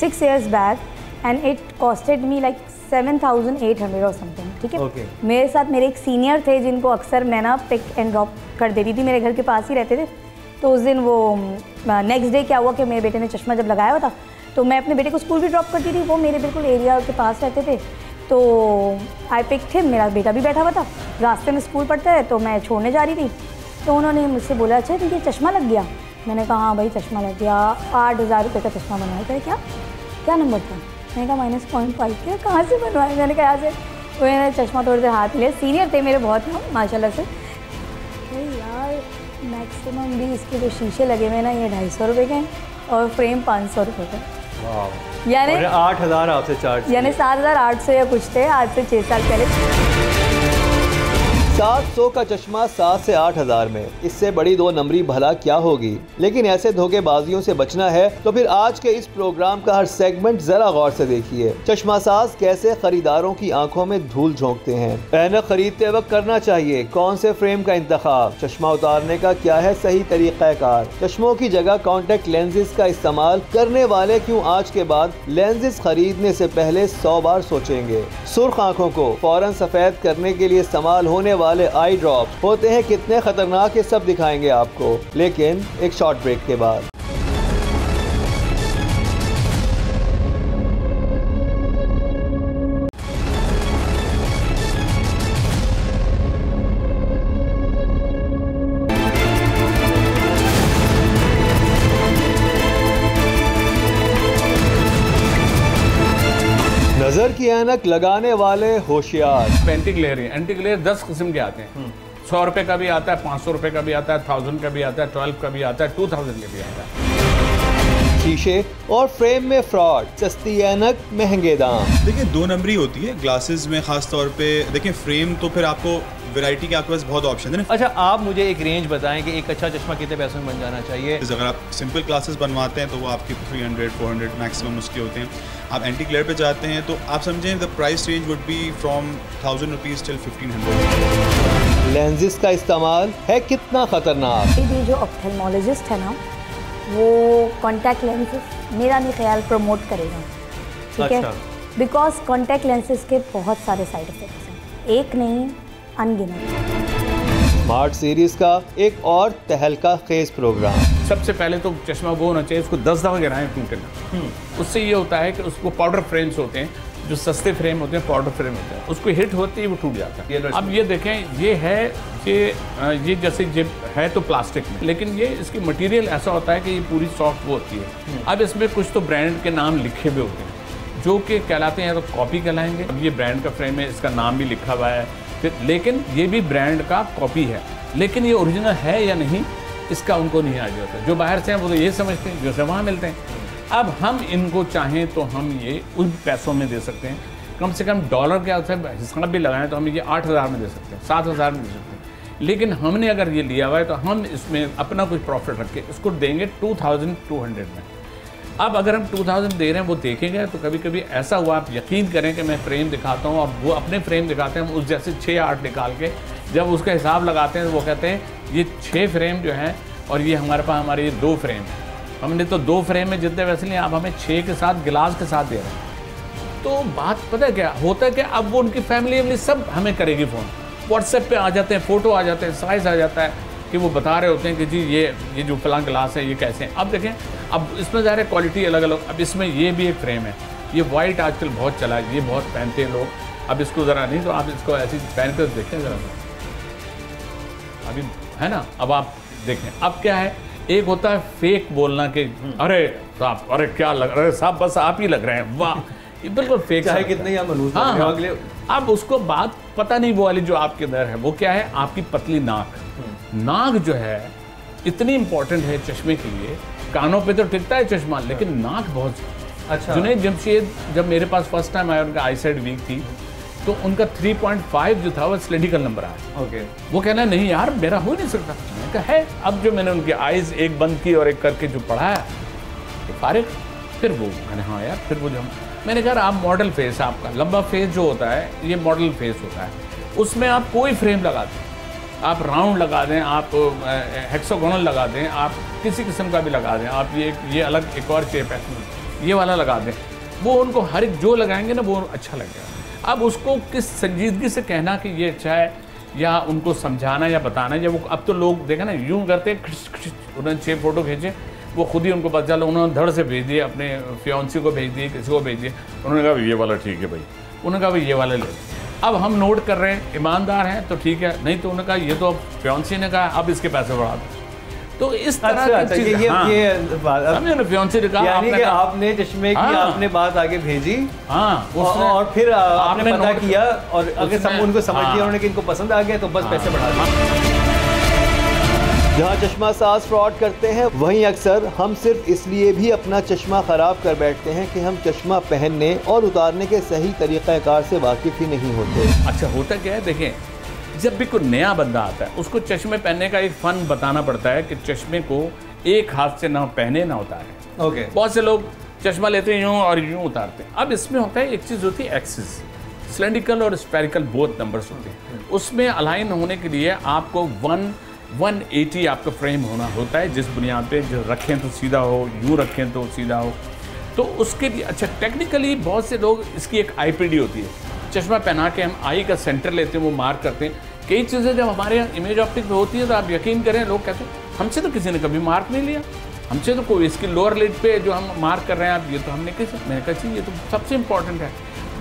6 years back and it costed me like 7,800 और समथिंग, ठीक है। Okay. मेरे साथ मेरे एक सीनियर थे जिनको अक्सर मैं ना पिक एंड ड्रॉप कर देती थी, मेरे घर के पास ही रहते थे। तो उस दिन वो नेक्स्ट डे क्या हुआ कि मेरे बेटे ने चश्मा जब लगाया हुआ था, तो मैं अपने बेटे को स्कूल भी ड्रॉप करती थी, वो मेरे बिल्कुल एरिया के पास रहते थे। तो आई पिक थे, मेरा बेटा भी बैठा हुआ था, रास्ते में स्कूल पढ़ता है, तो मैं छोड़ने जा रही थी। तो उन्होंने मुझसे बोला, अच्छा तुझे चश्मा लग गया? मैंने कहा हाँ भाई चश्मा लग गया। 8,000 रुपये का चश्मा बनवाया। कहे क्या नंबर था? मैंने कहा -0.5। क्या, कहाँ से बनवाया? मैंने कहा यहाँ से। तो मैंने चश्मा थोड़ी देर हाथ लिया, सीनियर थे मेरे बहुत ना माशाल्लाह से। अरे यार मैक्सिमम भी इसके जो शीशे लगे हुए ना, ये 250 रुपये के हैं और फ्रेम 500 रुपये का। यानी 8,000 आपसे चार्ज, यानी 7,800 या कुछ थे आज से 6 साल पहले। 700 का चश्मा 7 से 8,000 में, इससे बड़ी 2 नंबरी भला क्या होगी। लेकिन ऐसे धोखेबाजियों से बचना है तो फिर आज के इस प्रोग्राम का हर सेगमेंट जरा गौर से देखिए। चश्मासाज कैसे खरीदारों की आंखों में धूल झोंकते हैं। ऐनक खरीदते वक्त करना चाहिए कौन से फ्रेम का इंतखाब, चश्मा उतारने का क्या है सही तरीक़ाकार, चश्मों की जगह कॉन्टेक्ट लेंसेज का इस्तेमाल करने वाले क्यों आज के बाद लेंसेज खरीदने से पहले 100 बार सोचेंगे। सुर्ख आंखों को फौरन सफेद करने के लिए इस्तेमाल होने वाले आई ड्रॉप होते हैं कितने खतरनाक, ये सब दिखाएंगे आपको, लेकिन एक शॉर्ट ब्रेक के बाद। नजर की ऐनक लगाने वाले होशियार। एंटी ग्लेयर 10 किस्म के आते हैं। 100 रुपए का भी आता है, 500 रुपए का भी आता है, 1000 का भी आता है, 12 का भी आता है, 2000 का भी आता है। शीशे और फ्रेम में फ्रॉड, सस्ती ऐनक महंगे दाम। देखिए 2 नंबरी होती है ग्लासेस में, खास तौर पे देखिए फ्रेम तो फिर आपको वैरायटी के आपके पास बहुत ऑप्शन है ना। अच्छा आप मुझे एक रेंज बताएं कि एक अच्छा चश्मा कितने पैसों में बन जाना चाहिए? अगर आप सिंपल ग्लासेस बनवाते हैं तो वो आपके 300-400 मैक्सिमम उसके होते हैं। आप एंटी ग्लेयर पे जाते हैं तो आप समझें the price range would be from 1000 rupees till 1500। Lenses का इस्तेमाल है कितना खतरनाक। ये जो ऑप्थेल्मोलॉजिस्ट है ना, वो कॉन्टैक्ट लेंसेज मेरा नहीं ख्याल प्रमोट करेगा, ठीक है, बिकॉज कॉन्टैक्ट लेंसेज के बहुत सारे साइड इफ़ेक्ट्स हैं, एक नहीं अनगिनत। स्मार्ट सीरीज का एक और तहलका खेज प्रोग्राम। सबसे पहले तो चश्मा वो होना चाहिए उसको 10 दफ़ा गिराएं टूटना। उससे ये होता है कि उसको पाउडर फ्रेम्स होते हैं, जो सस्ते फ्रेम होते हैं, पाउडर फ्रेम होते हैं, उसको हिट होती है वो टूट जाता है। अब ये देखें, ये है ये जैसे ये है तो प्लास्टिक में, लेकिन ये इसकी मटेरियल ऐसा होता है कि ये पूरी सॉफ्ट वो होती है। अब इसमें कुछ तो ब्रांड के नाम लिखे हुए होते हैं जो कि कहलाते हैं, या तो कॉपी कहलाएंगे। अब ये ब्रांड का फ्रेम है, इसका नाम भी लिखा हुआ है, लेकिन ये भी ब्रांड का कॉपी है, लेकिन ये ओरिजिनल है या नहीं इसका उनको नहीं आइडिया होता। जो बाहर से हैं वो तो ये समझते हैं, जैसे वहाँ मिलते हैं। अब हम इनको चाहें तो हम ये उन पैसों में दे सकते हैं, कम से कम डॉलर के हिसाब भी लगाएं तो हम ये 8,000 में दे सकते हैं, 7,000 में दे सकते हैं। लेकिन हमने अगर ये लिया हुआ है तो हम इसमें अपना कुछ प्रॉफिट रख के इसको देंगे 2200 में। अब अगर हम 2000 दे रहे हैं, वो देखेंगे तो कभी कभी ऐसा हुआ, आप यकीन करें कि मैं फ्रेम दिखाता हूँ और वो अपने फ्रेम दिखाते हैं, उस जैसे 6 या 8 निकाल के जब उसका हिसाब लगाते हैं तो वो कहते हैं ये 6 फ्रेम जो हैं और ये हमारे पास हमारे ये 2 फ्रेम हैं, हमने तो 2 फ्रेम में जितने वैसे नहीं, आप हमें 6 के साथ गिलास के साथ दे रहे हैं। तो बात पता है क्या होता है कि अब वो उनकी फैमिली सब हमें करेगी फ़ोन, व्हाट्सएप पे आ जाते हैं, फ़ोटो आ जाते हैं, साइज़ आ जाता है कि वो बता रहे होते हैं कि जी ये जो फलां गिलास है ये कैसे हैं। अब देखें, अब इसमें ज़ाहिर क्वालिटी अलग अलग, अब इसमें ये भी एक फ्रेम है, ये वाइट आजकल बहुत चला है, ये बहुत पहनते हैं लोग। अब इसको ज़रा नहीं तो आप इसको ऐसी पहन कर देखें ज़रा, अभी है ना, अब आप देखें। अब क्या है, एक होता है फेक बोलना कि अरे साहब, अरे क्या लग रहा है साहब, बस आप ही लग रहे हैं, वाह, ये बिल्कुल फेक चाहे कितने या मनूस। हाँ, अगले अब उसको बात पता नहीं वो वाली जो आपके अंदर है वो क्या है, आपकी पतली नाक। नाक जो है इतनी इंपॉर्टेंट है चश्मे के लिए, कानों पे तो टिकता है चश्मा, लेकिन नाक बहुत। अच्छा, जुनैद जमशेद जब मेरे पास फर्स्ट टाइम आया, उनका आई साइड वीक थी, तो उनका 3.5 जो था वो सिलेंड्रिकल नंबर आया। ओके, वो कहना नहीं यार मेरा हो नहीं सकता, मैंने कहा है। अब जो मैंने उनकी आइज़ एक बंद की और एक करके जो पढ़ाया तो फारिग, फिर वो मैंने हाँ यार, फिर वो जो मैंने कहा आप मॉडल फेस, आपका लंबा फेस जो होता है ये मॉडल फेस होता है, उसमें आप कोई फ्रेम लगा दें, आप राउंड लगा दें, आप हेक्सागोनल लगा दें, आप किसी किस्म का भी लगा दें, आप ये अलग एक और शेप है ये वाला लगा दें, वो उनको हर एक जो लगाएंगे ना वो अच्छा लगेगा। अब उसको किस संजीदगी से कहना कि ये अच्छा है, या उनको समझाना या बताना, या वो अब तो लोग देखा ना यूँ करते, उन्होंने 6 फोटो खींचे, वो खुद ही उनको पता चला, उन्होंने धड़ से भेज दिए, अपने फियांसी को भेज दिए, किसी को भेज दिए, उन्होंने कहा ये वाला ठीक है भाई, उन्होंने कहा भाई ये वाला ले। अब हम नोट कर रहे हैं, ईमानदार हैं तो ठीक है, नहीं तो उन्होंने कहा ये तो फियांसी ने कहा अब इसके पैसे बढ़ा दो। तो इस तरह की चीज़, फियांसी ने कहा यानी कि आपने चश्मे की आपने बात आगे भेजी, और फिर आपने पता किया, और अगर सब उनको समझ लिया उन्होंने कि इनको पसंद आ गया तो बस पैसे बढ़ा दिए। जहाँ चश्मा साज फ्रॉड करते हैं, वहीं अक्सर हम सिर्फ इसलिए भी अपना चश्मा ख़राब कर बैठते हैं कि हम चश्मा पहनने और उतारने के सही तरीक़ाकार से वाकिफ़ ही नहीं होते। अच्छा, होता क्या है, देखें, जब भी कोई नया बंदा आता है उसको चश्मे पहनने का एक फ़न बताना पड़ता है कि चश्मे को एक हाथ से ना पहने ना उतारे। ओके, बहुत से लोग चश्मा लेते हैं यूँ और यूँ उतारते हैं। अब इसमें होता है एक चीज़ होती है एक्सिस, सिलेंड्रिकल और स्फेरिकल बोथ नंबर्स होते हैं, उसमें अलाइन होने के लिए आपको 180 आपका फ्रेम होना होता है, जिस बुनियाद पे जो रखें तो सीधा हो, यूँ रखें तो सीधा हो। तो उसके लिए अच्छा टेक्निकली बहुत से लोग इसकी एक आईपीडी होती है, चश्मा पहना के हम आई का सेंटर लेते हैं, वो मार्क करते हैं। कई चीज़ें जब हमारे यहाँ इमेज ऑप्टिक पे होती है तो आप यकीन करें, लोग कहते हैं हमसे तो किसी ने कभी मार्क नहीं लिया, हमसे तो कोई इसकी लोअर लिड पे जो हम मार्क कर रहे हैं आप ये तो हमने किसी, मैंने कहा ये तो सबसे इंपॉर्टेंट है।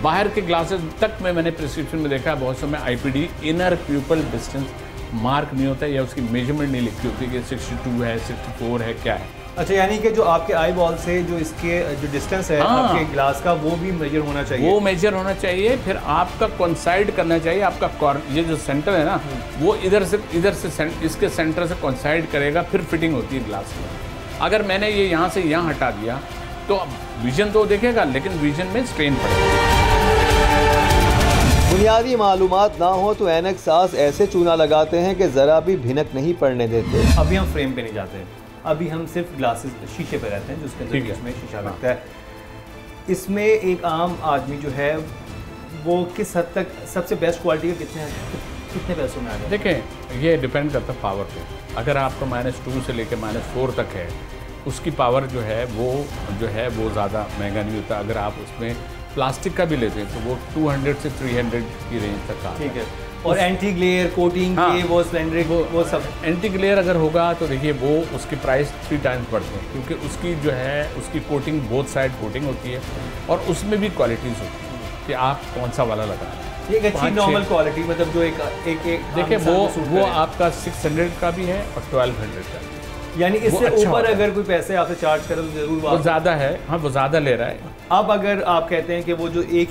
बाहर के ग्लासेस तक में मैंने प्रिस्क्रिप्शन में देखा है बहुत समय IPD inner pupil distance mark नहीं होता है, या उसकी मेजरमेंट नहीं लिखी होती कि 62 है, 64 है, क्या है। अच्छा, यानी कि जो आपके आई बॉल से जो इसके जो डिस्टेंस है आपके ग्लास का वो भी मेजर होना चाहिए, वो मेजर होना चाहिए। फिर आपका कोइंसाइड करना चाहिए, आपका ये जो सेंटर है ना वो इधर से इसके सेंटर से कोइंसाइड करेगा, फिर फिटिंग होती है ग्लास में। अगर मैंने ये यहाँ से यहाँ हटा दिया तो विजन तो देखेगा लेकिन विजन में स्ट्रेन पड़ेगा। बुनियादी मालूमात ना हो तो ऐनक साज ऐसे चूना लगाते हैं कि ज़रा भी भिनक नहीं पड़ने देते। अभी हम फ्रेम पे नहीं जाते, अभी हम सिर्फ ग्लासेस शीशे पे रहते हैं जिसके अंदर इसमें शीशा लगता है। इसमें एक आम आदमी जो है वो किस हद तक सबसे बेस्ट क्वालिटी का कितने पैसों में आ जाए? देखें, ये डिपेंड करता है पावर पे। अगर आपका -2 से लेकर -4 तक है, उसकी पावर जो है वो ज़्यादा महंगा नहीं होता। अगर आप उसमें प्लास्टिक का भी लेते हैं तो वो 200 से 300 की रेंज तक आता है। ठीक है, और एंटी ग्लेयर कोटिंग के वो सिलेंडरिक वो सब एंटी ग्लेयर अगर होगा तो देखिए वो उसकी प्राइस 3 टाइम्स बढ़ती है, क्योंकि उसकी जो है उसकी कोटिंग बोथ साइड कोटिंग होती है और उसमें भी क्वालिटीज़ होती है कि आप कौन सा वाला लगा रहे हैं। एक अच्छी नॉर्मल क्वालिटी, मतलब जो एक देखिए वो आपका 600 का भी है और 1200 का, यानी इससे ऊपर अगर कोई पैसे आपसे चार्ज करे तो जरूर वो ज़्यादा है। हाँ, वो ज़्यादा ले रहा है। अब अगर आप कहते हैं कि वो जो एक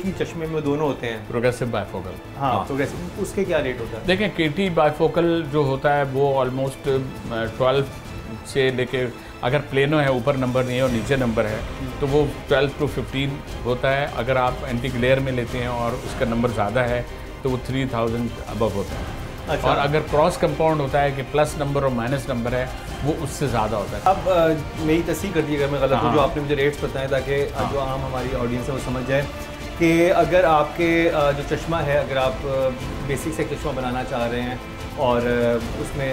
ही चश्मे में दोनों होते हैं, प्रोग्रेसिव बायफोकल, हाँ प्रोग्रेसिव, उसके क्या रेट होता है? देखें, केटी बायफोकल जो होता है वो ऑलमोस्ट 12 से लेके, अगर प्लेनो है ऊपर नंबर नहीं है और नीचे नंबर है तो वो 12 to 15 होता है। अगर आप एंटी ग्लेयर में लेते हैं और उसका नंबर ज़्यादा है तो वो 3000 अबव होता है। अच्छा। और अगर क्रॉस कंपाउंड होता है कि प्लस नंबर और माइनस नंबर है वो उससे ज़्यादा होता है। अब मेरी तस्दीक कर दी अगर मैं गलत हूँ, जो आपने मुझे रेट्स बताएं ताकि जो आम हमारी ऑडियंस है वो समझ जाए कि अगर आपके जो चश्मा है, अगर आप बेसिक से चश्मा बनाना चाह रहे हैं और उसमें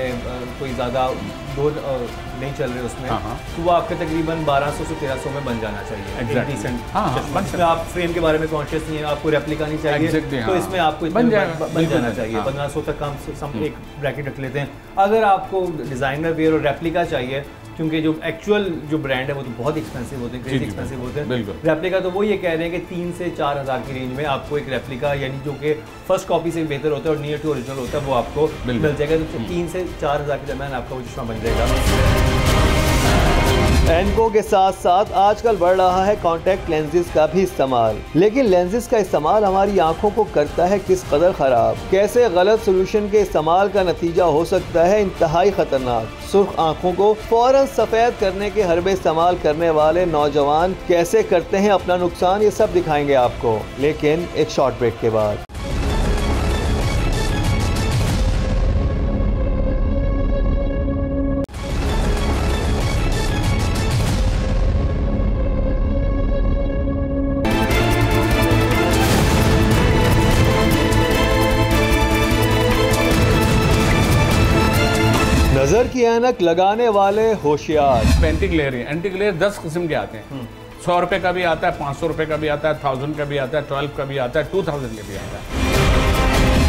कोई ज़्यादा दो नहीं चल रहे उसमें, तो वो आपके तकरीबन 1200 से 1300 में बन जाना चाहिए। डिसेंट आप फ्रेम के बारे में कॉन्शियस नहीं है, आपको रेप्लिका नहीं चाहिए, तो इसमें आपको बन जाना चाहिए। 1500 तक हम एक ब्रैकेट रख लेते हैं। अगर आपको डिज़ाइनर वेयर और रेप्लिका चाहिए, क्योंकि जो एक्चुअल जो ब्रांड है वो तो बहुत एक्सपेंसिव होते हैं, क्रेजी एक्सपेंसिव होते हैं। रेप्लिका तो वो ये कह रहे हैं कि 3 से 4000 की रेंज में आपको एक रेप्लिका, यानी जो कि फर्स्ट कॉपी से बेहतर होता है और नियर टू ओरिजिनल होता है, वो आपको मिल जाएगा। तो 3 से 4000 के दरमियान आपका वो चश्मा बन जाएगा। एनको के साथ साथ आजकल बढ़ रहा है कॉन्टैक्ट लेंसेज का भी इस्तेमाल, लेकिन लेंसेज का इस्तेमाल हमारी आंखों को करता है किस कदर ख़राब। कैसे गलत सोल्यूशन के इस्तेमाल का नतीजा हो सकता है इंतहाई ख़तरनाक। सुर्ख आंखों को फौरन सफ़ेद करने के हरबे इस्तेमाल करने वाले नौजवान कैसे करते हैं अपना नुकसान, ये सब दिखाएंगे आपको, लेकिन एक शॉर्ट ब्रेक के बाद। नजर की ऐनक लगाने वाले होशियार। एंटी ग्लेयर 10 किस्म के आते हैं। 100 रुपए का भी आता है, 500 रुपए का भी आता है, 1000 का भी आता है, 12 का भी आता है, 2000 का भी आता है।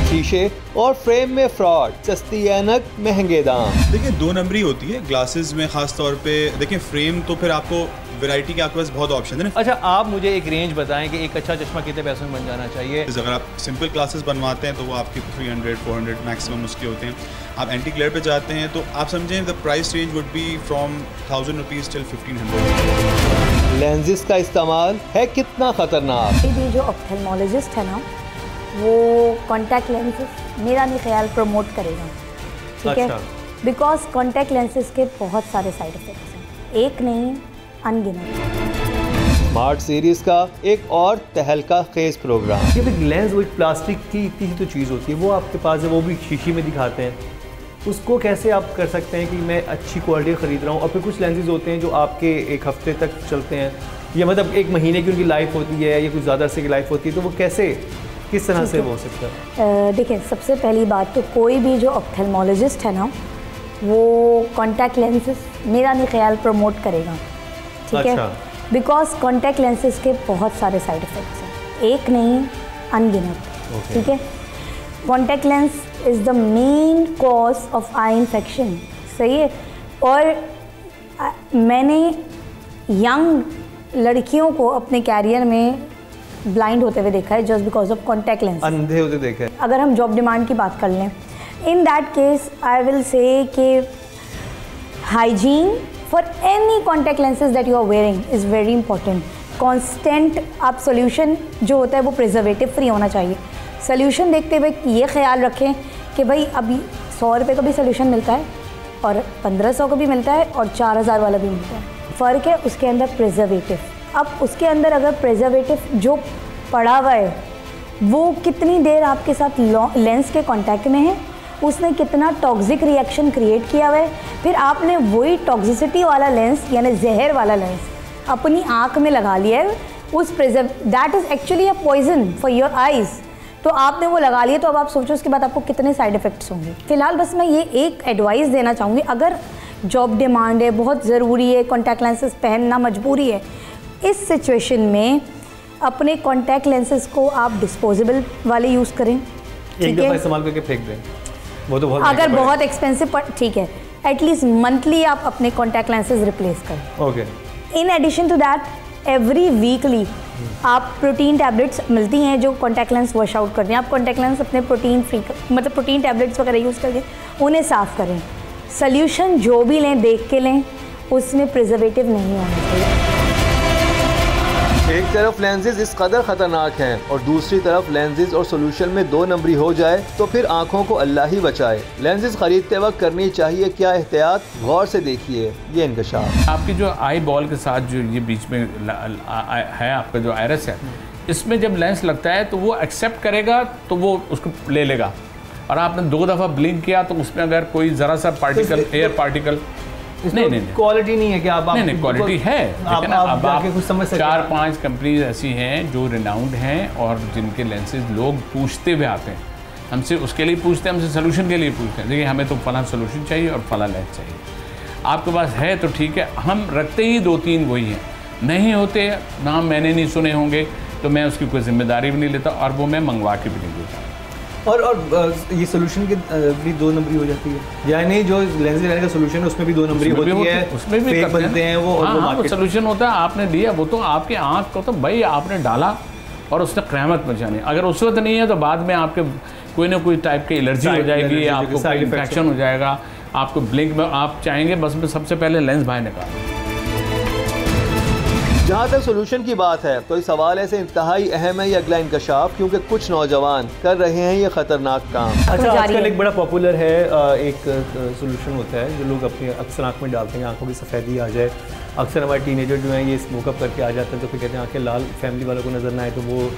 शीशे और फ्रेम में फ्रॉड, सस्ती ऐनक, महंगे दाम। देखिए 2 नंबरी होती है ग्लासेस में, खास तौर पे देखिए फ्रेम तो फिर आपको वैरायटी के आपके पास बहुत ऑप्शन है ना। अच्छा, आप मुझे एक रेंज बताएं कि एक अच्छा चश्मा कितने पैसों में बन जाना चाहिए। अगर आप सिंपल ग्लासेस बनवाते हैं तो वो आपके 300-400 मैक्सिमम उसके होते हैं। आप एंटी ग्लेयर पे जाते हैं तो आप समझें the price range would be from 1000 rupees till 1500। Lenses का इस्तेमाल है कितना खतरनाक। ये जो ऑप्थेल्मोलॉजिस्ट है ना, वो कॉन्टैक्ट लेंसेज मेरा नहीं ख्याल प्रमोट करेगा, ठीक है, बिकॉज कॉन्टैक्ट लेंसेज के बहुत सारे साइड इफ़ेक्ट्स हैं, एक नहीं अनगिनत। स्मार्ट सीरीज का एक और तहलका खेज प्रोग्राम। ये भी लेंस विद प्लास्टिक की इतनी ही तो चीज़ होती है, वो आपके पास है, वो भी शीशी में दिखाते हैं। उसको कैसे आप कर सकते हैं कि मैं अच्छी क्वालिटी ख़रीद रहा हूँ, और फिर कुछ लेंसेज होते हैं जो आपके 1 हफ्ते तक चलते हैं, या मतलब 1 महीने की उनकी लाइफ होती है, या कुछ ज़्यादा अरसे की लाइफ होती है, तो वो कैसे किस तरह से वो हो सकता है? देखिए, सबसे पहली बात तो कोई भी जो ऑप्थेल्मोलॉजिस्ट है ना, वो कॉन्टैक्ट लेंसेज मेरा नहीं ख्याल प्रमोट करेगा, ठीक है, बिकॉज कॉन्टैक्ट लेंसेज के बहुत सारे साइड इफ़ेक्ट्स हैं, एक नहीं अनगिनत, ठीक है। Contact lens is the main cause of eye infection, सही है। और मैंने यंग लड़कियों को अपने कैरियर में ब्लाइंड होते हुए देखा है just because of contact lens, अंधे होते देखा है। अगर हम जॉब डिमांड की बात कर लें, in that case I will say कि hygiene for any contact lenses that you are wearing is very important. Constant आप सोल्यूशन जो होता है वो प्रिजर्वेटिव फ्री होना चाहिए। सोल्यूशन देखते हुए ये ख्याल रखें कि भाई अभी 100 रुपये का भी सोल्यूशन मिलता है और 1500 का भी मिलता है और 4000 वाला भी मिलता है। फ़र्क है उसके अंदर प्रिजर्वेटिव। अब उसके अंदर अगर प्रिजर्वेटिव जो पड़ा हुआ है वो कितनी देर आपके साथ लेंस के कांटेक्ट में है, उसने कितना टॉक्सिक रिएक्शन क्रिएट किया हुआ है, फिर आपने वही टॉक्सिसिटी वाला लेंस यानी जहर वाला लेंस अपनी आँख में लगा लिया है, उस that is actually a poison for your eyes, तो आपने वो लगा लिया, तो अब आप सोचो उसके बाद आपको कितने साइड इफ़ेक्ट्स होंगे। फिलहाल बस मैं ये एक एडवाइस देना चाहूँगी, अगर जॉब डिमांड है, बहुत ज़रूरी है, कॉन्टैक्ट लेंसेज पहनना मजबूरी है, इस सिचुएशन में अपने कॉन्टैक्ट लेंसेज को आप डिस्पोजेबल वाले यूज़ करें, एक दफ़ा इस्तेमाल करके फेंक दें, वो तो बहुत अगर बहुत एक्सपेंसिव पर ठीक है, एटलीस्ट मंथली आप अपने कॉन्टैक्ट लेंसेज रिप्लेस करें। Okay. In addition to that every weekly आप प्रोटीन टैबलेट्स मिलती हैं जो कॉन्टैक्ट लेंस वॉश आउट करते हैं, आप कॉन्टैक्ट लेंस अपने प्रोटीन फ्री मतलब प्रोटीन टैबलेट्स वगैरह यूज़ करके उन्हें साफ़ करें। सोल्यूशन जो भी लें देख के लें, उसमें प्रिजर्वेटिव नहीं होना चाहिए। एक तरफ लेंसेज इस कदर खतरनाक हैं और दूसरी तरफ लेंसेज और सोल्यूशन में 2 नंबरी हो जाए तो फिर आंखों को अल्लाह ही बचाए। लेंसेज खरीदते वक्त करनी चाहिए क्या एहतियात, गौर से देखिए ये इंकशाफ। आपकी जो आई बॉल के साथ जो ये बीच में है आपका जो आयरस है, इसमें जब लेंस लगता है तो वो एक्सेप्ट करेगा तो वो उसको ले लेगा, और आपने 2 दफ़ा ब्लिंक किया तो उसमें अगर कोई ज़रा सा पार्टिकल एयर पार्टिकल नहीं क्वालिटी नहीं है कि आप नहीं क्वालिटी है, लेकिन अब आप कुछ समझ सकते हैं। 4-5 कंपनीज ऐसी हैं जो रिनाउंड हैं और जिनके लेंसेज लोग पूछते हुए आते हैं हमसे, उसके लिए पूछते हैं, हमसे सोल्यूशन के लिए पूछते हैं, देखिए हमें तो फला सोल्यूशन चाहिए और फला लेंस चाहिए, आपके पास है तो ठीक है। हम रखते ही 2-3 वही हैं, नहीं होते नाम मैंने नहीं सुने होंगे तो मैं उसकी कोई जिम्मेदारी भी नहीं लेता और वो मैं मंगवा के भी नहीं देता। और ये सोल्यूशन की भी 2 नंबरी हो जाती है, यानी जो लेंस लेने का सोल्यूशन है उसमें भी 2 नंबरी होती है, उसमें भी फेक बनते हैं वो, और वो सोल्यूशन होता है आपने दिया, वो तो आपके आँख को तो भाई आपने डाला और उसने क़यामत मचानी। अगर उस वक्त नहीं है तो बाद में आपके कोई ना कोई टाइप की एलर्जी हो जाएगी, आपको कोई इन्फेक्शन हो जाएगा, आपको ब्लिंक में आप चाहेंगे बस में सबसे पहले लेंस बाहर निकालें। जहाँ तक सोल्यूशन की बात है तो इस हवाले से इंतहाई अहम है ये अगला इंकशाफ, क्योंकि कुछ नौजवान कर रहे हैं ये ख़तरनाक काम। अच्छा, आजकल एक बड़ा पॉपुलर है एक सोल्यूशन होता है जो लोग अपनी अक्सर आँख में डालते हैं, आँखों की सफ़ेदी आ जाए। अक्सर हमारे टीनेजर जो हैं ये स्मोकअप करके आ जाते हैं तो फिर कहते हैं आँखें लाल, फैमिली वालों को नज़र ना आए तो वो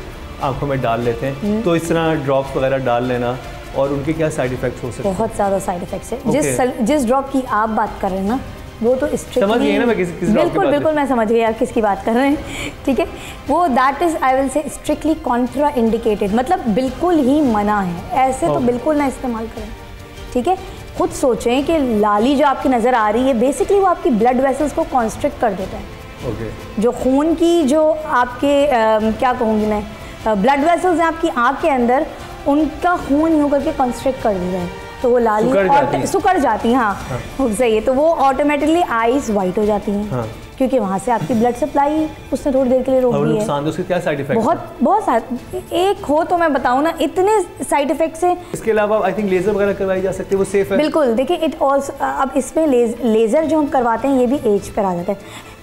आँखों में डाल लेते हैं। तो इस तरह ड्रॉप्स वगैरह डाल लेना, और उनके क्या साइड इफ़ेक्ट्स हो सकते हैं? बहुत ज़्यादा साइड इफ़ेक्ट्स है। जिस ड्रॉप की आप बात कर रहे हैं ना, वो तो समझ गए ना मैं किस बिल्कुल मैं समझ गई आप किसकी बात कर रहे हैं, ठीक है। वो दैट इज़ आई विल से स्ट्रिक्टली कॉन्ट्रा इंडिकेटेड, मतलब बिल्कुल ही मना है, ऐसे तो बिल्कुल ना इस्तेमाल करें, ठीक है। खुद सोचें कि लाली जो आपकी नज़र आ रही है बेसिकली वो आपकी ब्लड वेसल्स को कॉन्स्ट्रिक्ट कर देता है। जो खून की जो आपके क्या कहूँगी मैं, ब्लड वेसल्स हैं आपकी आँख के अंदर, उनका खून यूँ करके कॉन्स्ट्रिक्ट कर दिया है तो वो लाली सुकड़ जाती है। हाँ सही है, तो वो ऑटोमेटिकली आईज वाइट हो जाती हैं, क्योंकि वहाँ से आपकी ब्लड सप्लाई उसने थोड़ी देर के लिए रोक दी है। नुकसान उसके क्या साइड इफेक्ट्स? बहुत सारे, एक हो तो मैं बताऊँ ना, इतने साइड इफेक्ट्स हैं। इसके अलावा आई थिंक लेज़र वगैरह करवाई जा सकती है, वो सेफ है? बिल्कुल, देखिए इट ऑल्सो, अब इसमें लेज़र जो हम करवाते हैं ये भी एज पर आ जाता है।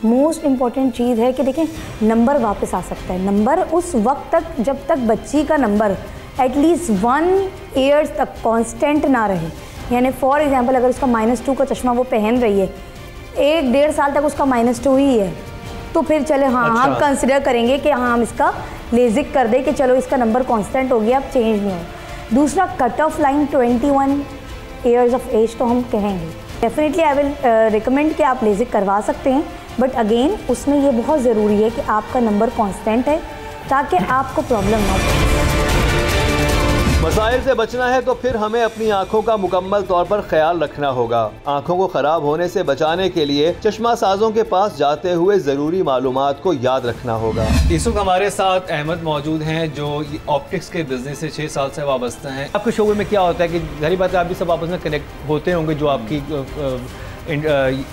मोस्ट इम्पॉर्टेंट चीज़ है कि देखें नंबर वापस आ सकता है। नंबर उस वक्त तक जब तक बच्ची का नंबर एटलीस्ट 1 ईयर तक कांस्टेंट ना रहे, यानी फॉर एग्जांपल अगर उसका -2 का चश्मा वो पहन रही है, 1-1.5 साल तक उसका -2 ही है, तो फिर चले हाँ अच्छा। हम कंसिडर करेंगे कि हाँ हम इसका लेजिक कर दें कि चलो इसका नंबर कांस्टेंट हो गया, अब चेंज नहीं हो। दूसरा cut off line 21 years of age तो हम कहेंगे डेफिनेटली आई विल रिकमेंड कि आप लेजिक करवा सकते हैं, बट अगेन उसमें ये बहुत ज़रूरी है कि आपका नंबर कांस्टेंट है ताकि आपको प्रॉब्लम ना हो। मसाइल से बचना है तो फिर हमें अपनी आंखों का मुकम्मल तौर पर ख्याल रखना होगा। आंखों को ख़राब होने से बचाने के लिए चश्मा साजों के पास जाते हुए ज़रूरी मालूमात को याद रखना होगा। इस वक्त हमारे साथ अहमद मौजूद हैं जो ऑप्टिक्स के बिजनेस से 6 साल से वाबस्ता हैं। आपके शोबे में क्या होता है कि जाहिर बात है आप भी सब आपस में कनेक्ट होते होंगे, जो आपकी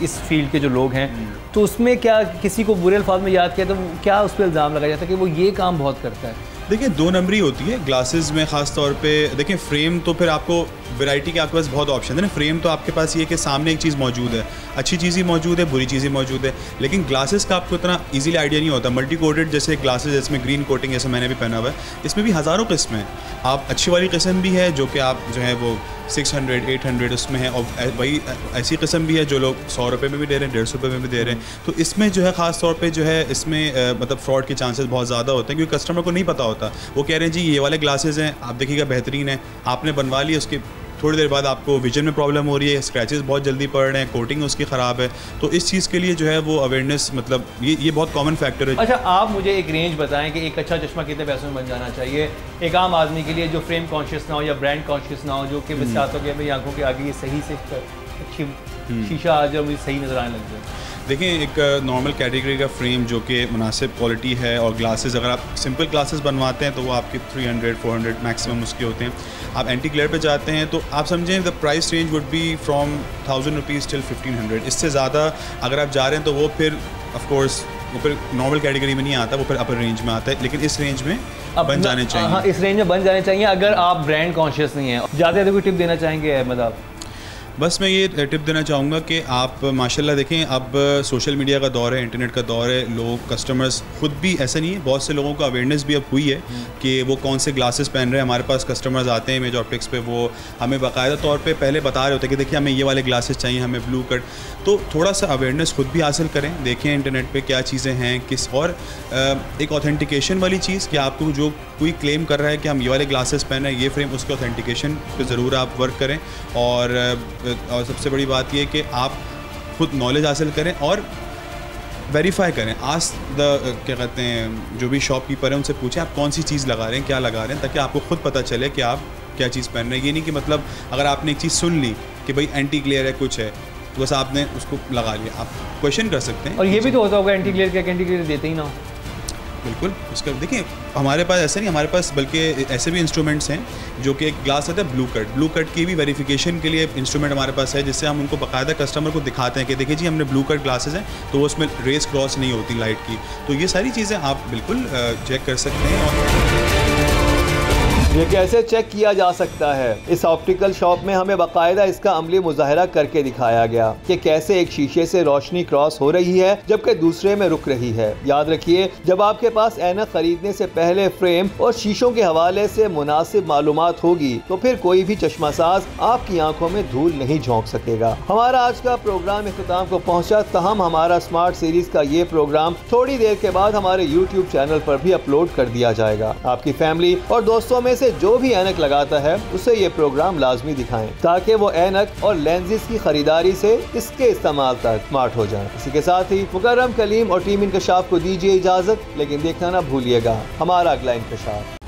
इस फील्ड के जो लोग हैं, तो उसमें क्या किसी को बुरे अल्फाज में याद किया तो क्या उस पर इल्ज़ाम लगाया जाता है कि वो ये काम बहुत करता है? देखिए 2 नंबरी होती है ग्लासेस में ख़ास तौर पे। देखिए फ्रेम तो फिर आपको वैरायटी के आपके पास बहुत ऑप्शन है ना। फ्रेम तो आपके पास ये कि सामने एक चीज़ मौजूद है, अच्छी चीज़ ही मौजूद है, बुरी चीज़ ही मौजूद है, लेकिन ग्लासेस का आपको इतना इजीली आइडिया नहीं होता। मल्टी कोटेड जैसे ग्लासेस, इसमें ग्रीन कोटिंग जैसे मैंने भी पहना हुआ है, इसमें भी हज़ारों किस्में हैं। आप अच्छी वाली किस्म भी है जो कि आप जो है वो 600-800 उसमें है, और वही ऐसी किस्म भी है जो लोग 100 रुपये में भी दे रहे हैं, 150 रुपये में भी दे रहे हैं। तो इसमें जो है ख़ास तौर पे जो है इसमें मतलब फ्रॉड के चांसेस बहुत ज़्यादा होते हैं, क्योंकि कस्टमर को नहीं पता होता। वो कह रहे हैं जी ये वाले ग्लासेस हैं, आप देखिएगा बेहतरीन है, आपने बनवा लिया, उसके थोड़ी देर बाद आपको विजन में प्रॉब्लम हो रही है, स्क्रैचेस बहुत जल्दी पड़ रहे हैं, कोटिंग उसकी ख़राब है। तो इस चीज़ के लिए जो है वो अवेयरनेस, मतलब ये बहुत कॉमन फैक्टर है। अच्छा, आप मुझे एक रेंज बताएं कि एक अच्छा चश्मा कितने पैसों में बन जाना चाहिए एक आम आदमी के लिए जो फ्रेम कॉन्शियस ना हो या ब्रांड कॉन्शियस ना हो, जो कि बस चाहता हो कि मेरी आंखों के आगे ये सही से अच्छी शीशा आ जाए, मुझे सही नज़र आने लग जाए। देखिए एक नॉर्मल कैटेगरी का फ्रेम जो कि मुनासिब क्वालिटी है, और ग्लासेस अगर आप सिंपल ग्लासेस बनवाते हैं तो वो आपके 300-400 मैक्सिमम उसके होते हैं। आप एंटी ग्लेयर पे जाते हैं तो आप समझें the price range would be from 1000 rupees till 1500। इससे ज़्यादा अगर आप जा रहे हैं तो वो फिर ऑफ कोर्स वो फिर नॉर्मल कैटेगरी में नहीं आता, वो फिर अपर रेंज में आता है, लेकिन इस रेंज में बन जाने चाहिए। हाँ, इस रेंज में बन जाने चाहिए अगर आप ब्रांड कॉन्शियस नहीं है। ज़्यादा कोई टिप देना चाहेंगे अहमद आप? बस मैं ये टिप देना चाहूँगा कि आप माशाल्लाह देखें, अब सोशल मीडिया का दौर है, इंटरनेट का दौर है, लोग कस्टमर्स खुद भी, ऐसा नहीं है, बहुत से लोगों को अवेयरनेस भी अब हुई है कि वो कौन से ग्लासेस पहन रहे हैं। हमारे पास कस्टमर्स आते हैं मेजर ऑप्टिक्स पे, वो हमें बाकायदा तौर पे पहले बता रहे होते हैं कि देखिए हमें ये वाले ग्लासेस चाहिए, हमें ब्लू कट। तो थोड़ा सा अवेयरनेस खुद भी हासिल करें, देखें इंटरनेट पर क्या चीज़ें हैं, किस और एक ऑथेंटिकेशन वाली चीज़ कि आपको जो कोई क्लेम कर रहा है कि हम ये वाले ग्लासेस पहन रहे हैं, ये फ्रेम, उसके ऑथेंटिकेशन पर ज़रूर आप वर्क करें। और सबसे बड़ी बात यह कि आप खुद नॉलेज हासिल करें और वेरीफाई करें। आस्क द क्या कहते हैं जो भी शॉपकीपर है उनसे पूछें आप कौन सी चीज़ लगा रहे हैं, क्या लगा रहे हैं, ताकि आपको खुद पता चले कि आप क्या चीज़ पहन रहे हैं। ये नहीं कि मतलब अगर आपने एक चीज़ सुन ली कि भाई एंटी ग्लेयर है कुछ है तो बस आपने उसको लगा लिया, आप क्वेश्चन कर सकते हैं। और ये भी तो होता होगा एंटी ग्लेयर क्या एंटी ग्लेयर देते ही ना हो। बिल्कुल, उसका देखिए हमारे पास ऐसा नहीं, हमारे पास बल्कि ऐसे भी इंस्ट्रूमेंट्स हैं जो कि एक ग्लास आता है ब्लू कट की भी वेरिफिकेशन के लिए इंस्ट्रूमेंट हमारे पास है, जिससे हम उनको बाकायदा कस्टमर को दिखाते हैं कि देखिए जी हमने ब्लू कट ग्लासेस हैं तो वो उसमें रेस क्रॉस नहीं होती लाइट की। तो ये सारी चीज़ें आप बिल्कुल चेक कर सकते हैं। और ये कैसे चेक किया जा सकता है? इस ऑप्टिकल शॉप में हमें बाकायदा इसका अमली मुजाहरा करके दिखाया गया कि कैसे एक शीशे से रोशनी क्रॉस हो रही है जबकि दूसरे में रुक रही है। याद रखिए, जब आपके पास ऐनक खरीदने से पहले फ्रेम और शीशों के हवाले से मुनासिब मालूमात होगी तो फिर कोई भी चश्मासाज आपकी आंखों में धूल नहीं झोंक सकेगा। हमारा आज का प्रोग्राम इख्तिताम को पहुंचा, तहम हमारा स्मार्ट सीरीज का ये प्रोग्राम थोड़ी देर के बाद हमारे YouTube चैनल पर भी अपलोड कर दिया जाएगा। आपकी फैमिली और दोस्तों में से जो भी ऐनक लगाता है उसे ये प्रोग्राम लाजमी दिखाएं ताकि वो ऐनक और लेंसेज की खरीदारी से इसके इस्तेमाल तक स्मार्ट हो जाए। इसी के साथ ही मुकर्रम कलीम और टीम इंकशाफ को दीजिए इजाजत, लेकिन देखना ना भूलिएगा हमारा अगला इंकशाफ।